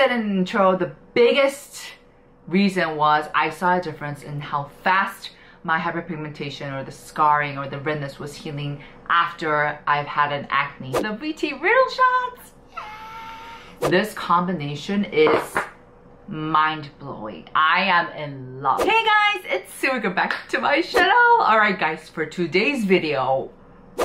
said in the intro, the biggest reason was I saw a difference in how fast my hyperpigmentation or the scarring or the redness was healing after I've had an acne. The VT Riddle Shots! This combination is mind-blowing. I am in love. Hey guys, it's Sue. Welcome back to my channel. Alright guys, for today's video,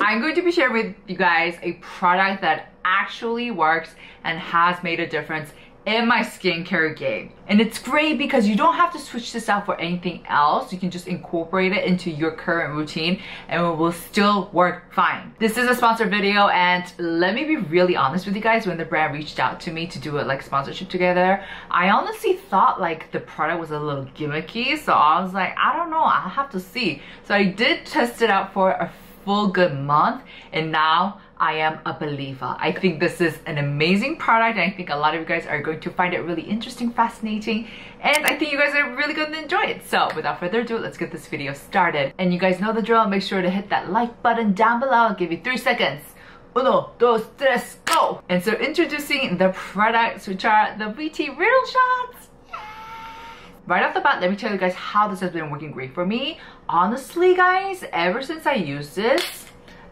I'm going to be sharing with you guys a product that actually works and has made a difference in my skincare game. And it's great because you don't have to switch this out for anything else. You can just incorporate it into your current routine and it will still work fine. This is a sponsored video, and let me be really honest with you guys, when the brand reached out to me to do a like sponsorship together, I honestly thought like the product was a little gimmicky, so I was like, I don't know, I'll have to see. So I did test it out for a full good month, and now I am a believer. I think this is an amazing product, and I think a lot of you guys are going to find it really interesting, fascinating, and I think you guys are really going to enjoy it. So without further ado, let's get this video started. And you guys know the drill. Make sure to hit that like button down below. I'll give you 3 seconds. 1, 2, 3, go! And so introducing the products, which are the VT Riddle Shots. Right off the bat, let me tell you guys how this has been working great for me. Honestly guys, ever since I used this,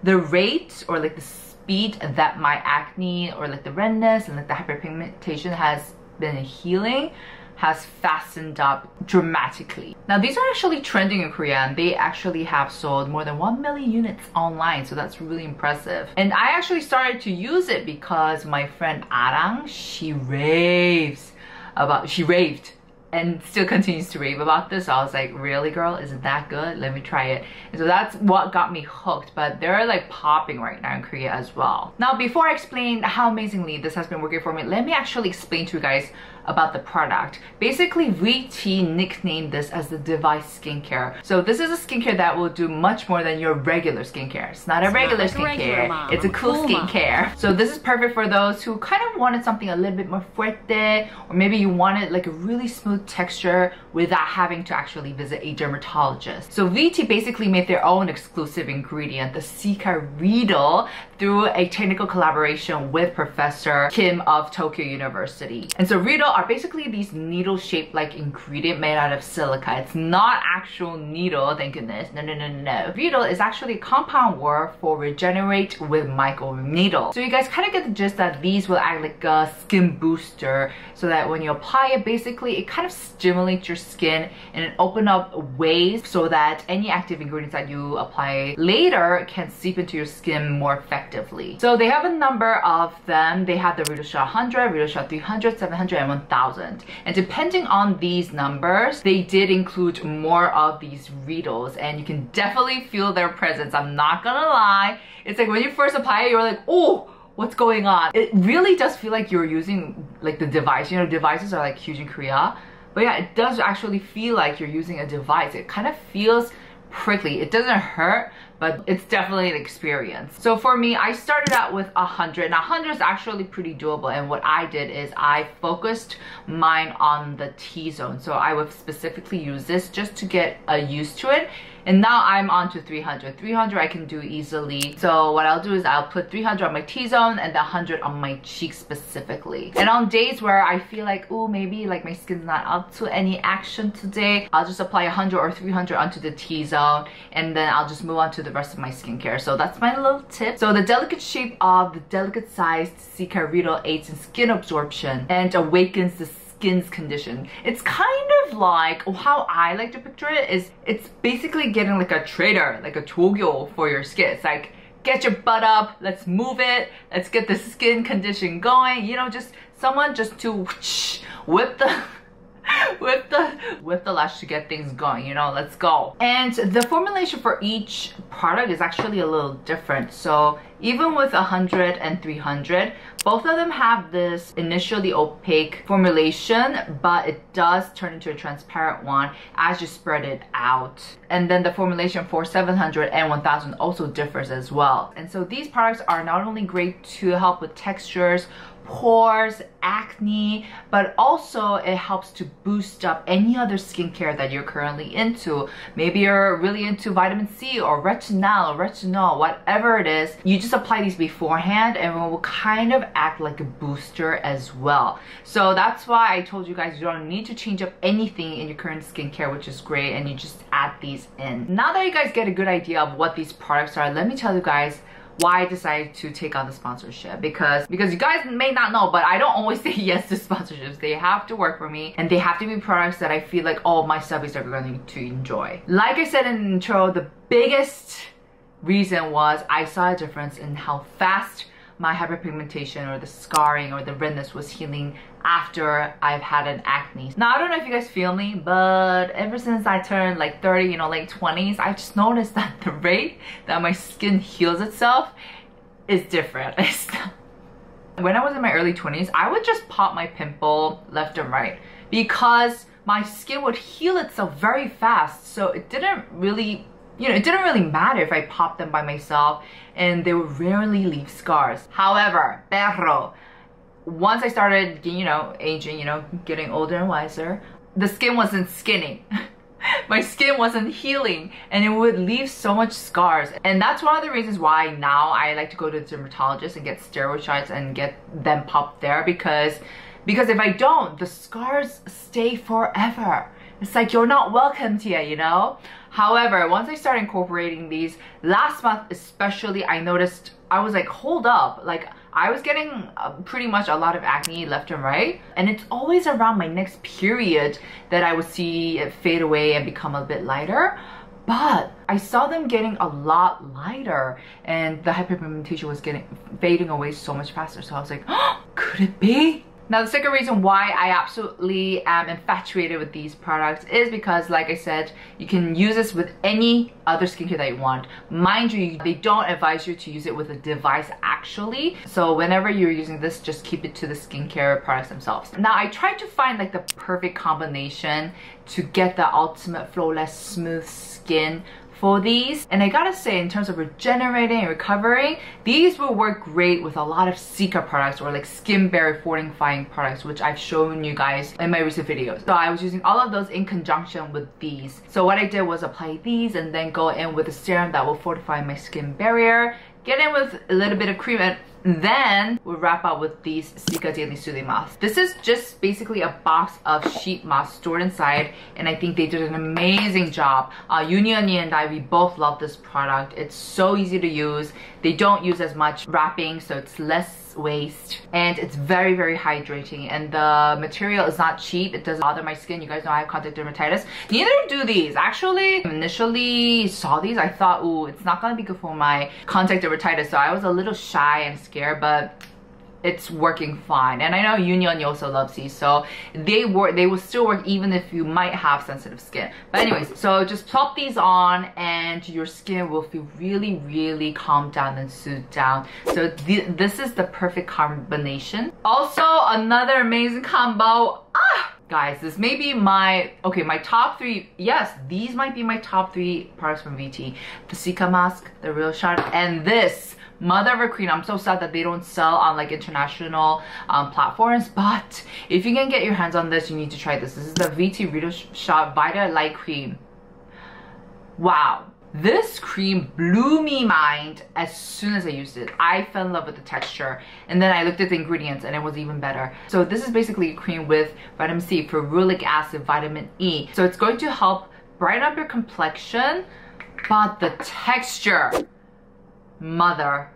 the rate or like the speed that my acne or like the redness and like the hyperpigmentation has been healing has fastened up dramatically. Now these are actually trending in Korea, and they actually have sold more than 1 million units online, so that's really impressive. And I actually started to use it because my friend Arang, she raved and still continues to rave about this. So I was like, really girl, is it that good? Let me try it. And so that's what got me hooked, but they're like popping right now in Korea as well. Now before I explain how amazingly this has been working for me, let me actually explain to you guys about the product. Basically, VT nicknamed this as the device skincare. So this is a skincare that will do much more than your regular skincare. It's not a regular skincare, it's a cool skincare. So this is perfect for those who kind of wanted something a little bit more fuerte, or maybe you wanted like a really smooth texture without having to actually visit a dermatologist. So VT basically made their own exclusive ingredient, the Riddle, through a technical collaboration with Professor Kim of Tokyo University. And so Riddle are basically these needle-shaped like ingredient made out of silica. It's not actual needle, thank goodness. No. Riddle is actually a compound word for regenerate with micro needle. So you guys kind of get the gist that these will act like a skin booster, so that when you apply it, basically it kind of stimulates your skin and it opens up ways so that any active ingredients that you apply later can seep into your skin more effectively. So they have a number of them. They have the Riddle Shot 100, Riddle Shot 300, 700, and 1000. And depending on these numbers, they did include more of these Riddles, and you can definitely feel their presence. I'm not gonna lie. It's like when you first apply it, you're like, oh, what's going on? It really does feel like you're using like the device. You know, devices are like huge in Korea. But yeah, it does actually feel like you're using a device. It kind of feels prickly. It doesn't hurt, but it's definitely an experience. So for me, I started out with 100. Now 100 is actually pretty doable, and what I did is I focused mine on the T-zone. So I would specifically use this just to get used to it. And now I'm on to 300. 300 I can do easily. So what I'll do is I'll put 300 on my T-zone and the 100 on my cheeks specifically. And on days where I feel like, oh, maybe like my skin's not up to any action today, I'll just apply 100 or 300 onto the T-zone, and then I'll just move on to the rest of my skincare. So that's my little tip. So the delicate shape of the delicate sized Riddle aids in skin absorption and awakens the skin's condition. It's kind of like, how I like to picture it is, it's basically getting like a trader, like a jogyo for your skin. It's like, get your butt up, let's move it, let's get the skin condition going. You know, just someone just to whip the lash to get things going, you know, let's go. And the formulation for each product is actually a little different. So even with 100 and 300, both of them have this initially opaque formulation, but it does turn into a transparent one as you spread it out. And then the formulation for 700 and 1000 also differs as well. And so these products are not only great to help with textures, pores, acne, but also it helps to boost up any other skincare that you're currently into. Maybe you're really into vitamin C or retinol, whatever it is. You just just apply these beforehand and it will kind of act like a booster as well. So that's why I told you guys you don't need to change up anything in your current skincare, which is great, and you just add these in. Now that you guys get a good idea of what these products are, let me tell you guys why I decided to take on the sponsorship. Because you guys may not know, but I don't always say yes to sponsorships. They have to work for me, and they have to be products that I feel like, oh, my subbies are going to enjoy. Like I said in the intro, the biggest reason was I saw a difference in how fast my hyperpigmentation or the scarring or the redness was healing after I've had an acne. Now, I don't know if you guys feel me, but ever since I turned like 30, you know, late 20s, I just noticed that the rate that my skin heals itself is different. When I was in my early 20s, I would just pop my pimple left and right because my skin would heal itself very fast. So it didn't really, you know, it didn't really matter if I popped them by myself, and they would rarely leave scars. However, once I started, you know, aging, you know, getting older and wiser, the skin wasn't skinning. My skin wasn't healing, and it would leave so much scars. And that's one of the reasons why now I like to go to the dermatologist and get steroid shots and get them popped there, because if I don't, the scars stay forever. It's like you're not welcomed here, you know? However, once I started incorporating these, last month especially, I noticed, I was like, hold up. Like, I was getting pretty much a lot of acne left and right. And it's always around my next period that I would see it fade away and become a bit lighter. But I saw them getting a lot lighter, and the hyperpigmentation was fading away so much faster. So I was like, oh, could it be? Now, the second reason why I absolutely am infatuated with these products is because, like I said, you can use this with any other skincare that you want. Mind you, they don't advise you to use it with a device actually. So whenever you're using this, just keep it to the skincare products themselves. Now, I tried to find like the perfect combination to get the ultimate flawless smooth skin for these, and I gotta say, in terms of regenerating and recovering, these will work great with a lot of Cica products or like skin barrier fortifying products, which I've shown you guys in my recent videos. So I was using all of those in conjunction with these. So what I did was apply these and then go in with a serum that will fortify my skin barrier, get in with a little bit of cream, and then we'll wrap up with these Cica Daily Soothing Masks. This is just basically a box of sheet masks stored inside, and I think they did an amazing job. Yuni and I, we both love this product. It's so easy to use. They don't use as much wrapping, so it's less waste, and it's very, very hydrating, and the material is not cheap. It doesn't bother my skin. You guys know I have contact dermatitis. Neither do these. Actually, initially saw these, I thought, ooh, it's not gonna be good for my contact dermatitis, so I was a little shy and scared, but it's working fine. And I know Union also loves these, so they will still work even if you might have sensitive skin. But anyways, so just plop these on and your skin will feel really, really calmed down and soothed down. So this is the perfect combination. Also, another amazing combo. Guys, this may be my top 3. Yes, these might be my top 3 products from VT. The Cica mask, the Real Shot, and this mother of a queen. I'm so sad that they don't sell on like international platforms, but if you can get your hands on this, you need to try this. This is the VT Real Shot Vita Light Cream. Wow. This cream blew me mind as soon as I used it. I fell in love with the texture, and then I looked at the ingredients and it was even better. So this is basically a cream with vitamin C, ferulic acid, vitamin E. So it's going to help brighten up your complexion, but the texture, mother,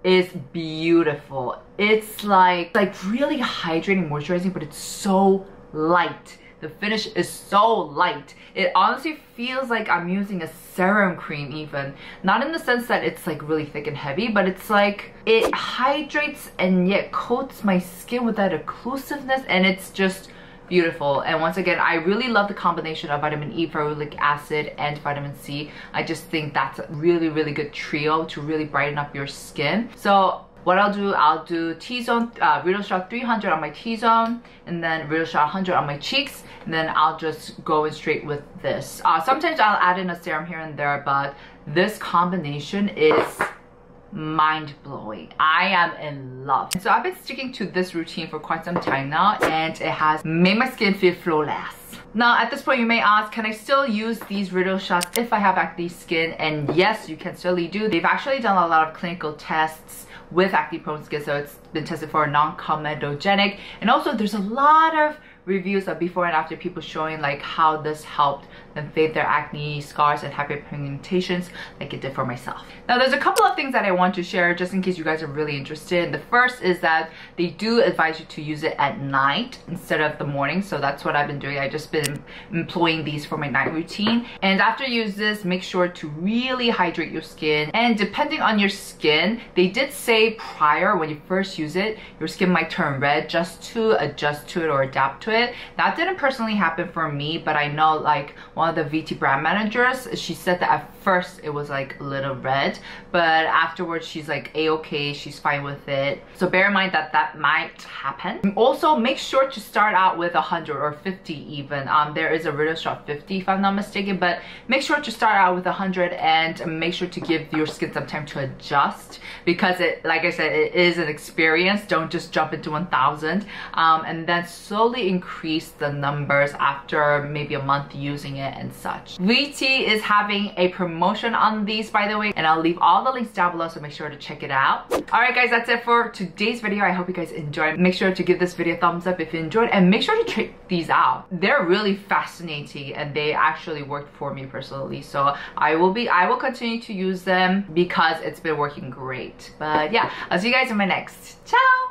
is beautiful. It's like really hydrating, moisturizing, but it's so light. The finish is so light. It honestly feels like I'm using a serum cream even. Not in the sense that it's like really thick and heavy, but it's like it hydrates and yet coats my skin with that occlusiveness, and it's just beautiful. And once again, I really love the combination of vitamin E, ferulic acid, and vitamin C. I just think that's a really, really good trio to really brighten up your skin. So what I'll do T-zone, Real Shot 300 on my T-zone, and then Real Shot 100 on my cheeks, and then I'll just go in straight with this. Sometimes I'll add in a serum here and there, but this combination is mind-blowing. I am in love. So I've been sticking to this routine for quite some time now, and it has made my skin feel flawless. Now at this point you may ask, can I still use these riddle shots if I have acne skin? And yes, you can still do. They've actually done a lot of clinical tests with acne prone skin, so it's been tested for non-comedogenic, and also there's a lot of reviews of before and after people showing like how this helped them fade their acne scars and hyperpigmentations like it did for myself. Now there's a couple of things that I want to share just in case you guys are really interested. The first is that they do advise you to use it at night instead of the morning, so that's what I've been doing. I've just been employing these for my night routine. And after you use this, make sure to really hydrate your skin, and depending on your skin, they did say prior when you first use it your skin might turn red, just to adjust to it or adapt to it. That didn't personally happen for me, but I know like one of the VT brand managers, she said that at first it was like a little red, but afterwards she's like a-okay, she's fine with it. So bear in mind that that might happen. Also make sure to start out with 100 or 50 even. There is a riddle shot 50 if I'm not mistaken, but make sure to start out with 100 and make sure to give your skin some time to adjust, because it, like I said, it is an experience. Don't just jump into 1000, and then slowly increase the numbers after maybe a month using it and such. VT is having a promotion on these, by the way, and I'll leave all the links down below, so make sure to check it out. Alright guys, that's it for today's video. I hope you guys enjoyed. Make sure to give this video a thumbs up if you enjoyed, and make sure to check these out. They're really fascinating and they actually worked for me personally, so I will continue to use them because it's been working great. But yeah, I'll see you guys in my next. Ciao!